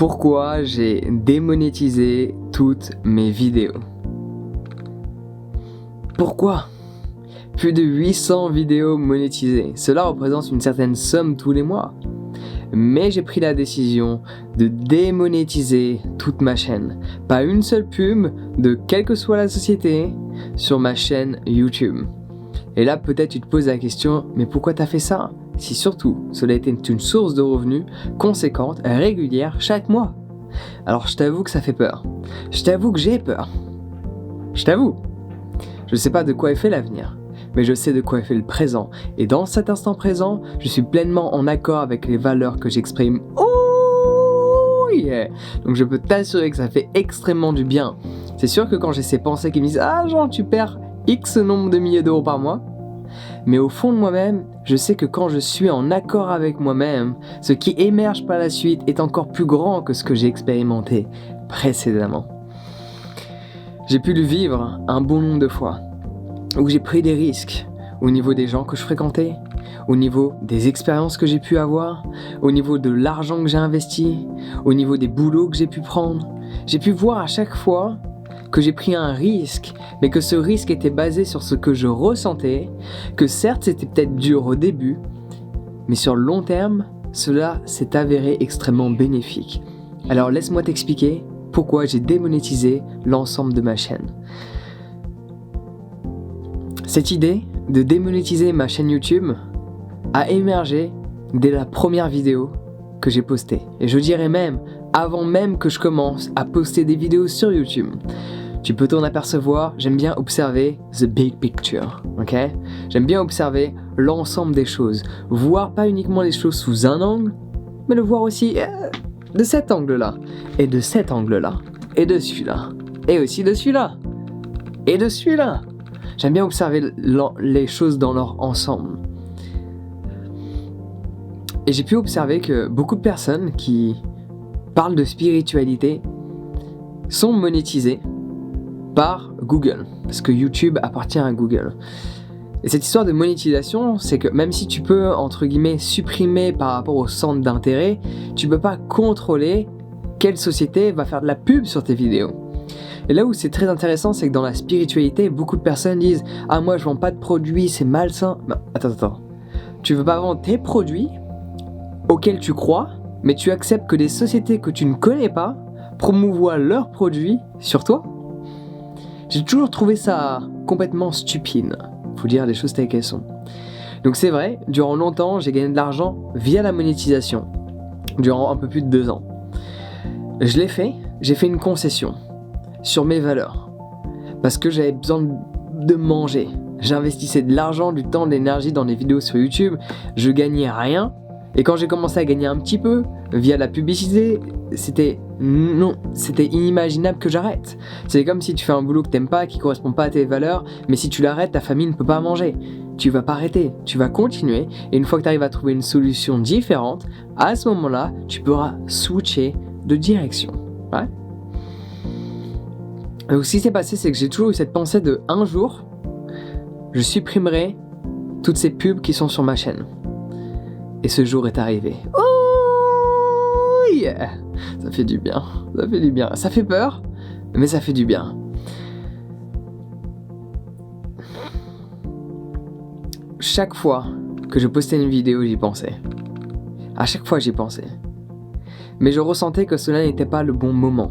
Pourquoi j'ai démonétisé toutes mes vidéos? Pourquoi? Plus de 800 vidéos monétisées, cela représente une certaine somme tous les mois. Mais j'ai pris la décision de démonétiser toute ma chaîne. Pas une seule pub, de quelle que soit la société, sur ma chaîne YouTube. Et là, peut-être tu te poses la question, mais pourquoi t'as fait ça? Si surtout, cela était une source de revenus conséquente, régulière, chaque mois. Alors je t'avoue que ça fait peur. Je t'avoue que j'ai peur. Je t'avoue. Je sais pas de quoi est fait l'avenir, mais je sais de quoi est fait le présent. Et dans cet instant présent, je suis pleinement en accord avec les valeurs que j'exprime. Oh yeah! Donc je peux t'assurer que ça fait extrêmement du bien. C'est sûr que quand j'ai ces pensées qui me disent « Ah Jean, tu perds X nombre de milliers d'euros par mois », mais au fond de moi-même, je sais que quand je suis en accord avec moi-même, ce qui émerge par la suite est encore plus grand que ce que j'ai expérimenté précédemment. J'ai pu le vivre un bon nombre de fois, où j'ai pris des risques au niveau des gens que je fréquentais, au niveau des expériences que j'ai pu avoir, au niveau de l'argent que j'ai investi, au niveau des boulots que j'ai pu prendre. J'ai pu voir à chaque fois que j'ai pris un risque, mais que ce risque était basé sur ce que je ressentais, que certes c'était peut-être dur au début, mais sur le long terme, cela s'est avéré extrêmement bénéfique. Alors laisse-moi t'expliquer pourquoi j'ai démonétisé l'ensemble de ma chaîne. Cette idée de démonétiser ma chaîne YouTube a émergé dès la première vidéo que j'ai postée. Et je dirais même, avant même que je commence à poster des vidéos sur YouTube. Tu peux t'en apercevoir, j'aime bien observer the big picture, ok? J'aime bien observer l'ensemble des choses, voir pas uniquement les choses sous un angle, mais le voir aussi de cet angle-là, et de cet angle-là, et de celui-là, et aussi de celui-là, et de celui-là. J'aime bien observer les choses dans leur ensemble. Et j'ai pu observer que beaucoup de personnes qui parlent de spiritualité sont monétisées par Google, parce que YouTube appartient à Google. Et cette histoire de monétisation, c'est que même si tu peux, entre guillemets, supprimer par rapport au centre d'intérêt, tu peux pas contrôler quelle société va faire de la pub sur tes vidéos. Et là où c'est très intéressant, c'est que dans la spiritualité, beaucoup de personnes disent « Ah, moi je vends pas de produits, c'est malsain. » Non, attends. Tu veux pas vendre tes produits auxquels tu crois, mais tu acceptes que des sociétés que tu ne connais pas promouvoient leurs produits sur toi? J'ai toujours trouvé ça complètement stupide. Faut dire les choses telles qu'elles sont. Donc c'est vrai, durant longtemps, j'ai gagné de l'argent via la monétisation. Durant un peu plus de 2 ans. Je l'ai fait, j'ai fait une concession sur mes valeurs. Parce que j'avais besoin de manger. J'investissais de l'argent, du temps, de l'énergie dans des vidéos sur YouTube. Je gagnais rien. Et quand j'ai commencé à gagner un petit peu via la publicité, c'était inimaginable que j'arrête. C'est comme si tu fais un boulot que t'aimes pas, qui correspond pas à tes valeurs, mais si tu l'arrêtes, ta famille ne peut pas manger. Tu vas pas arrêter, tu vas continuer, et une fois que tu arrives à trouver une solution différente, à ce moment-là, tu pourras switcher de direction. Ouais. Donc ce qui s'est passé, c'est que j'ai toujours eu cette pensée de un jour, je supprimerai toutes ces pubs qui sont sur ma chaîne. Et ce jour est arrivé. Oh yeah! Ça fait du bien, ça fait du bien. Ça fait peur, mais ça fait du bien. Chaque fois que je postais une vidéo, j'y pensais. À chaque fois, j'y pensais. Mais je ressentais que cela n'était pas le bon moment.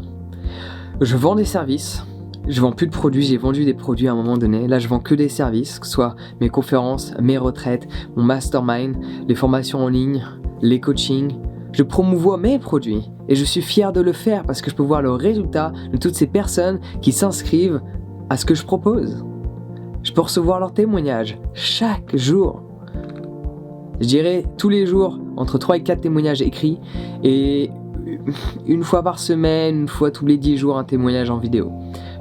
Je vends des services, je vends plus de produits, j'ai vendu des produits à un moment donné. Là, je vends que des services, que ce soit mes conférences, mes retraites, mon mastermind, les formations en ligne, les coachings. Je promouvois mes produits et je suis fier de le faire parce que je peux voir le résultat de toutes ces personnes qui s'inscrivent à ce que je propose. Je peux recevoir leurs témoignages chaque jour. Je dirais tous les jours entre 3 et 4 témoignages écrits et une fois par semaine, une fois tous les 10 jours un témoignage en vidéo.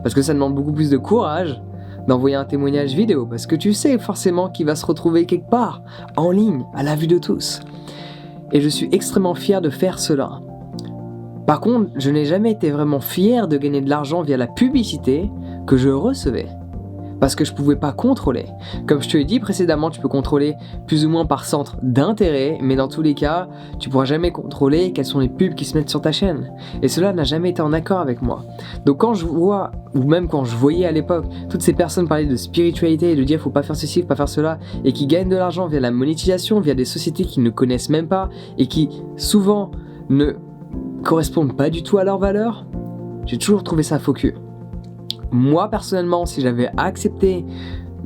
Parce que ça demande beaucoup plus de courage d'envoyer un témoignage vidéo parce que tu sais forcément qu'il va se retrouver quelque part, en ligne, à la vue de tous. Et je suis extrêmement fier de faire cela. Par contre, je n'ai jamais été vraiment fier de gagner de l'argent via la publicité que je recevais. parce que je pouvais pas contrôler. Comme je te l'ai dit précédemment, tu peux contrôler plus ou moins par centre d'intérêt, mais dans tous les cas, tu pourras jamais contrôler quelles sont les pubs qui se mettent sur ta chaîne. Et cela n'a jamais été en accord avec moi. Donc quand je vois, ou même quand je voyais à l'époque, toutes ces personnes parler de spiritualité et de dire faut pas faire ceci, faut pas faire cela, et qui gagnent de l'argent via la monétisation, via des sociétés qu'ils ne connaissent même pas, et qui souvent ne correspondent pas du tout à leurs valeurs, j'ai toujours trouvé ça faux cul. Moi personnellement, si j'avais accepté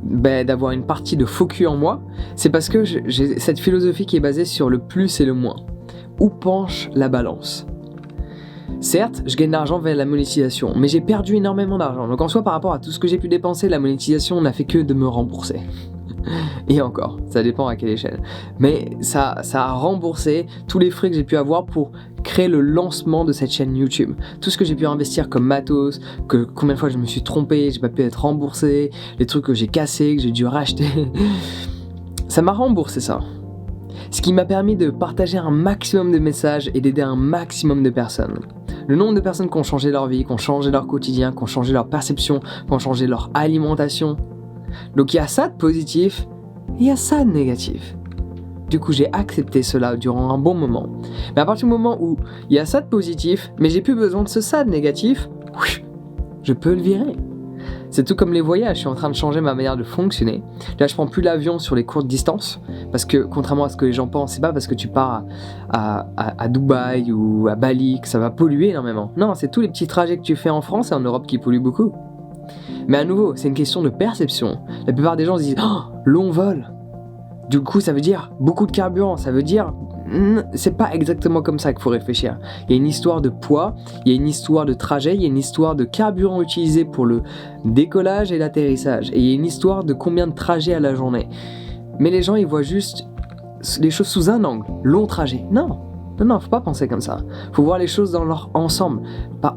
d'avoir une partie de faux cul en moi, c'est parce que j'ai cette philosophie qui est basée sur le plus et le moins. Où penche la balance ? Certes, je gagne de l'argent via la monétisation, mais j'ai perdu énormément d'argent. Donc en soi, par rapport à tout ce que j'ai pu dépenser, la monétisation n'a fait que de me rembourser. Et encore, ça dépend à quelle échelle. Mais ça a remboursé tous les frais que j'ai pu avoir pour créer le lancement de cette chaîne YouTube. Tout ce que j'ai pu investir comme matos, combien de fois je me suis trompé, j'ai pas pu être remboursé, les trucs que j'ai cassés, que j'ai dû racheter. Ça m'a remboursé ça. Ce qui m'a permis de partager un maximum de messages et d'aider un maximum de personnes. Le nombre de personnes qui ont changé leur vie, qui ont changé leur quotidien, qui ont changé leur perception, qui ont changé leur alimentation. Donc il y a ça de positif et il y a ça de négatif. Du coup j'ai accepté cela durant un bon moment. Mais à partir du moment où il y a ça de positif, mais j'ai plus besoin de ce ça de négatif, je peux le virer. C'est tout comme les voyages, je suis en train de changer ma manière de fonctionner. Là je prends plus l'avion sur les courtes distances, parce que contrairement à ce que les gens pensent, c'est pas parce que tu pars à Dubaï ou à Bali que ça va polluer énormément. Non, c'est tous les petits trajets que tu fais en France et en Europe qui polluent beaucoup. Mais à nouveau, c'est une question de perception. La plupart des gens se disent « Oh, long vol !» Du coup, ça veut dire beaucoup de carburant, ça veut dire... C'est pas exactement comme ça qu'il faut réfléchir. Il y a une histoire de poids, il y a une histoire de trajet, il y a une histoire de carburant utilisé pour le décollage et l'atterrissage. Et il y a une histoire de combien de trajets à la journée. Mais les gens, ils voient juste les choses sous un angle. Long trajet. Non, faut pas penser comme ça. Faut voir les choses dans leur ensemble. Pas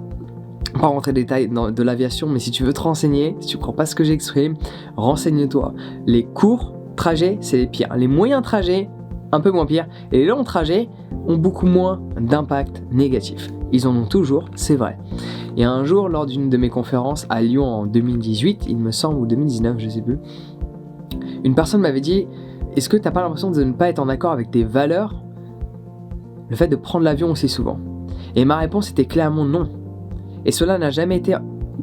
rentrer dans les détails de l'aviation, mais si tu veux te renseigner, si tu crois pas ce que j'exprime, renseigne-toi. Les courts trajets, c'est les pires. Les moyens trajets, un peu moins pire. Et les longs trajets ont beaucoup moins d'impact négatif. Ils en ont toujours, c'est vrai. Et un jour, lors d'une de mes conférences à Lyon en 2018, il me semble, ou 2019, je sais plus, une personne m'avait dit « Est-ce que t'as pas l'impression de ne pas être en accord avec tes valeurs, le fait de prendre l'avion aussi souvent ?» Et ma réponse était clairement non. Et cela n'a jamais été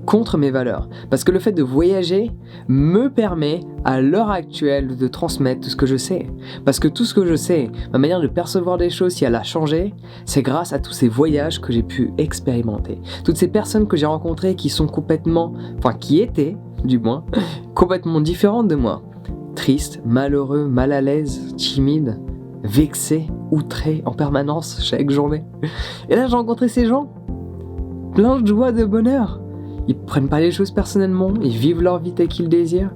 contre mes valeurs. Parce que le fait de voyager me permet, à l'heure actuelle, de transmettre tout ce que je sais. Parce que tout ce que je sais, ma manière de percevoir des choses, si elle a changé, c'est grâce à tous ces voyages que j'ai pu expérimenter. Toutes ces personnes que j'ai rencontrées qui sont qui étaient, du moins, complètement différentes de moi. Tristes, malheureux, mal à l'aise, timides, vexés, outrés en permanence chaque journée. Et là, j'ai rencontré ces gens plein de joie, de bonheur. Ils prennent pas les choses personnellement, ils vivent leur vie telle qu'ils désirent.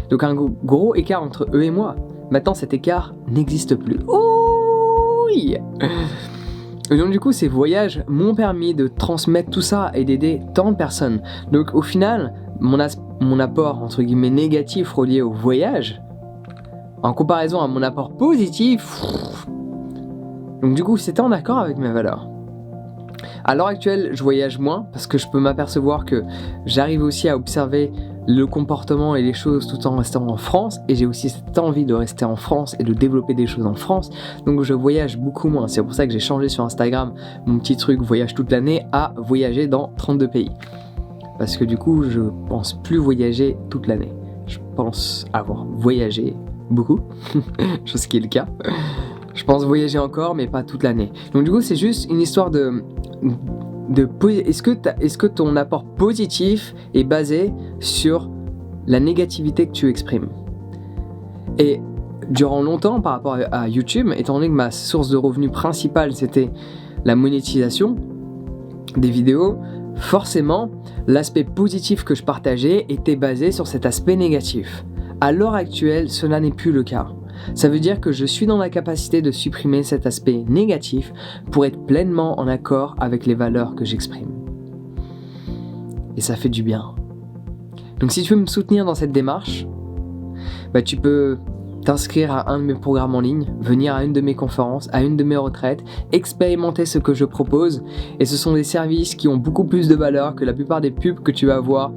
Donc un gros écart entre eux et moi. Maintenant cet écart n'existe plus. Oh oui. Et donc du coup ces voyages m'ont permis de transmettre tout ça et d'aider tant de personnes. Donc au final, mon apport entre guillemets négatif relié au voyage, en comparaison à mon apport positif, donc du coup c'était en accord avec mes valeurs. À l'heure actuelle, je voyage moins parce que je peux m'apercevoir que j'arrive aussi à observer le comportement et les choses tout en restant en France, et j'ai aussi cette envie de rester en France et de développer des choses en France, donc je voyage beaucoup moins. C'est pour ça que j'ai changé sur Instagram mon petit truc voyage toute l'année à voyager dans 32 pays. Parce que du coup, je pense plus voyager toute l'année. Je pense avoir voyagé beaucoup, chose qui est le cas. Je pense voyager encore, mais pas toute l'année. Donc du coup, c'est juste une histoire est-ce que ton apport positif est basé sur la négativité que tu exprimes? Et durant longtemps, par rapport à YouTube, étant donné que ma source de revenus principale, c'était la monétisation des vidéos, forcément, l'aspect positif que je partageais était basé sur cet aspect négatif. À l'heure actuelle, cela n'est plus le cas. Ça veut dire que je suis dans la capacité de supprimer cet aspect négatif pour être pleinement en accord avec les valeurs que j'exprime. Et ça fait du bien. Donc si tu veux me soutenir dans cette démarche, tu peux t'inscrire à un de mes programmes en ligne, venir à une de mes conférences, à une de mes retraites, expérimenter ce que je propose. Et ce sont des services qui ont beaucoup plus de valeur que la plupart des pubs que tu vas voir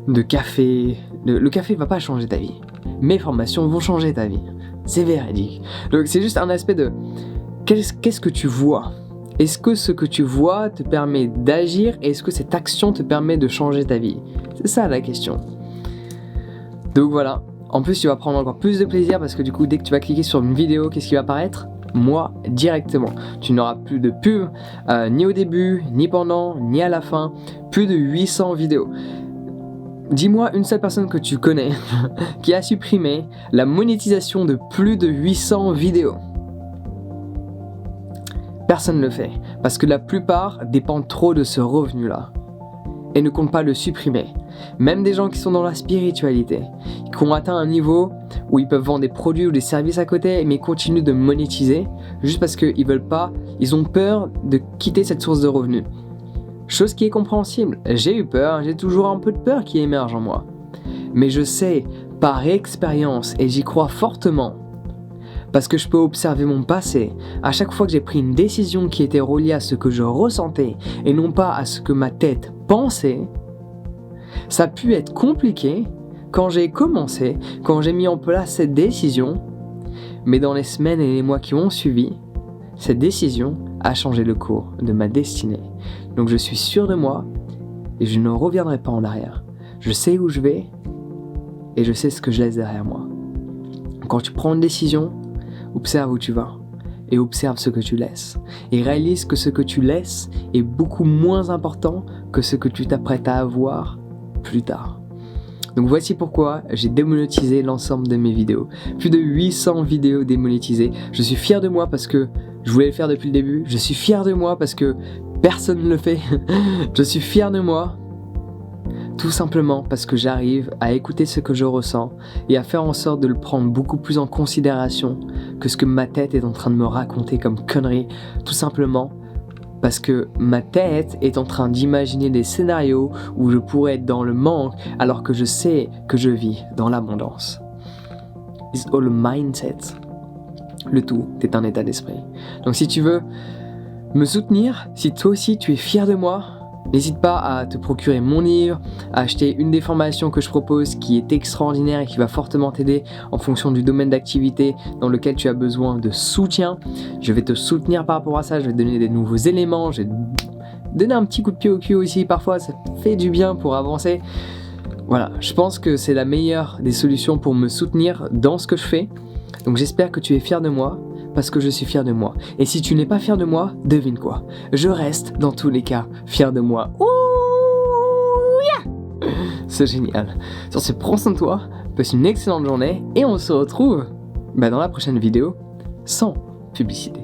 de café. Le café va pas changer ta vie. Mes formations vont changer ta vie. C'est véridique. Donc c'est juste un aspect de qu'est-ce que tu vois ? Est-ce que ce que tu vois te permet d'agir et est-ce que cette action te permet de changer ta vie ? C'est ça la question. Donc voilà. En plus, tu vas prendre encore plus de plaisir parce que du coup, dès que tu vas cliquer sur une vidéo, qu'est-ce qui va apparaître ? Moi, directement. Tu n'auras plus de pub, ni au début, ni pendant, ni à la fin. Plus de 800 vidéos. Dis-moi une seule personne que tu connais qui a supprimé la monétisation de plus de 800 vidéos. Personne ne le fait, parce que la plupart dépendent trop de ce revenu-là et ne comptent pas le supprimer. Même des gens qui sont dans la spiritualité, qui ont atteint un niveau où ils peuvent vendre des produits ou des services à côté, mais continuent de monétiser juste parce qu'ils veulent pas, ils ont peur de quitter cette source de revenus. Chose qui est compréhensible. J'ai eu peur, j'ai toujours un peu de peur qui émerge en moi. Mais je sais, par expérience, et j'y crois fortement, parce que je peux observer mon passé, à chaque fois que j'ai pris une décision qui était reliée à ce que je ressentais et non pas à ce que ma tête pensait, ça a pu être compliqué quand j'ai commencé, quand j'ai mis en place cette décision, mais dans les semaines et les mois qui ont suivi, cette décision a changé le cours de ma destinée. Donc je suis sûr de moi et je ne reviendrai pas en arrière. Je sais où je vais et je sais ce que je laisse derrière moi. Quand tu prends une décision, observe où tu vas et observe ce que tu laisses. Et réalise que ce que tu laisses est beaucoup moins important que ce que tu t'apprêtes à avoir plus tard. Donc voici pourquoi j'ai démonétisé l'ensemble de mes vidéos. Plus de 800 vidéos démonétisées. Je suis fier de moi parce que je voulais le faire depuis le début. Je suis fier de moi parce que personne ne le fait. Je suis fier de moi tout simplement parce que j'arrive à écouter ce que je ressens et à faire en sorte de le prendre beaucoup plus en considération que ce que ma tête est en train de me raconter comme conneries. Tout simplement parce que ma tête est en train d'imaginer des scénarios où je pourrais être dans le manque alors que je sais que je vis dans l'abondance. It's all a mindset. Le tout est un état d'esprit. Donc si tu veux me soutenir, si toi aussi tu es fier de moi, n'hésite pas à te procurer mon livre, à acheter une des formations que je propose qui est extraordinaire et qui va fortement t'aider en fonction du domaine d'activité dans lequel tu as besoin de soutien. Je vais te soutenir par rapport à ça, je vais te donner des nouveaux éléments, je vais te donner un petit coup de pied au cul aussi parfois, ça fait du bien pour avancer. Voilà, je pense que c'est la meilleure des solutions pour me soutenir dans ce que je fais. Donc j'espère que tu es fier de moi, parce que je suis fier de moi. Et si tu n'es pas fier de moi, devine quoi ? Je reste, dans tous les cas, fier de moi. Ouh, yeah. C'est génial. Sur ce, prends soin de toi, passe une excellente journée, et on se retrouve dans la prochaine vidéo, sans publicité.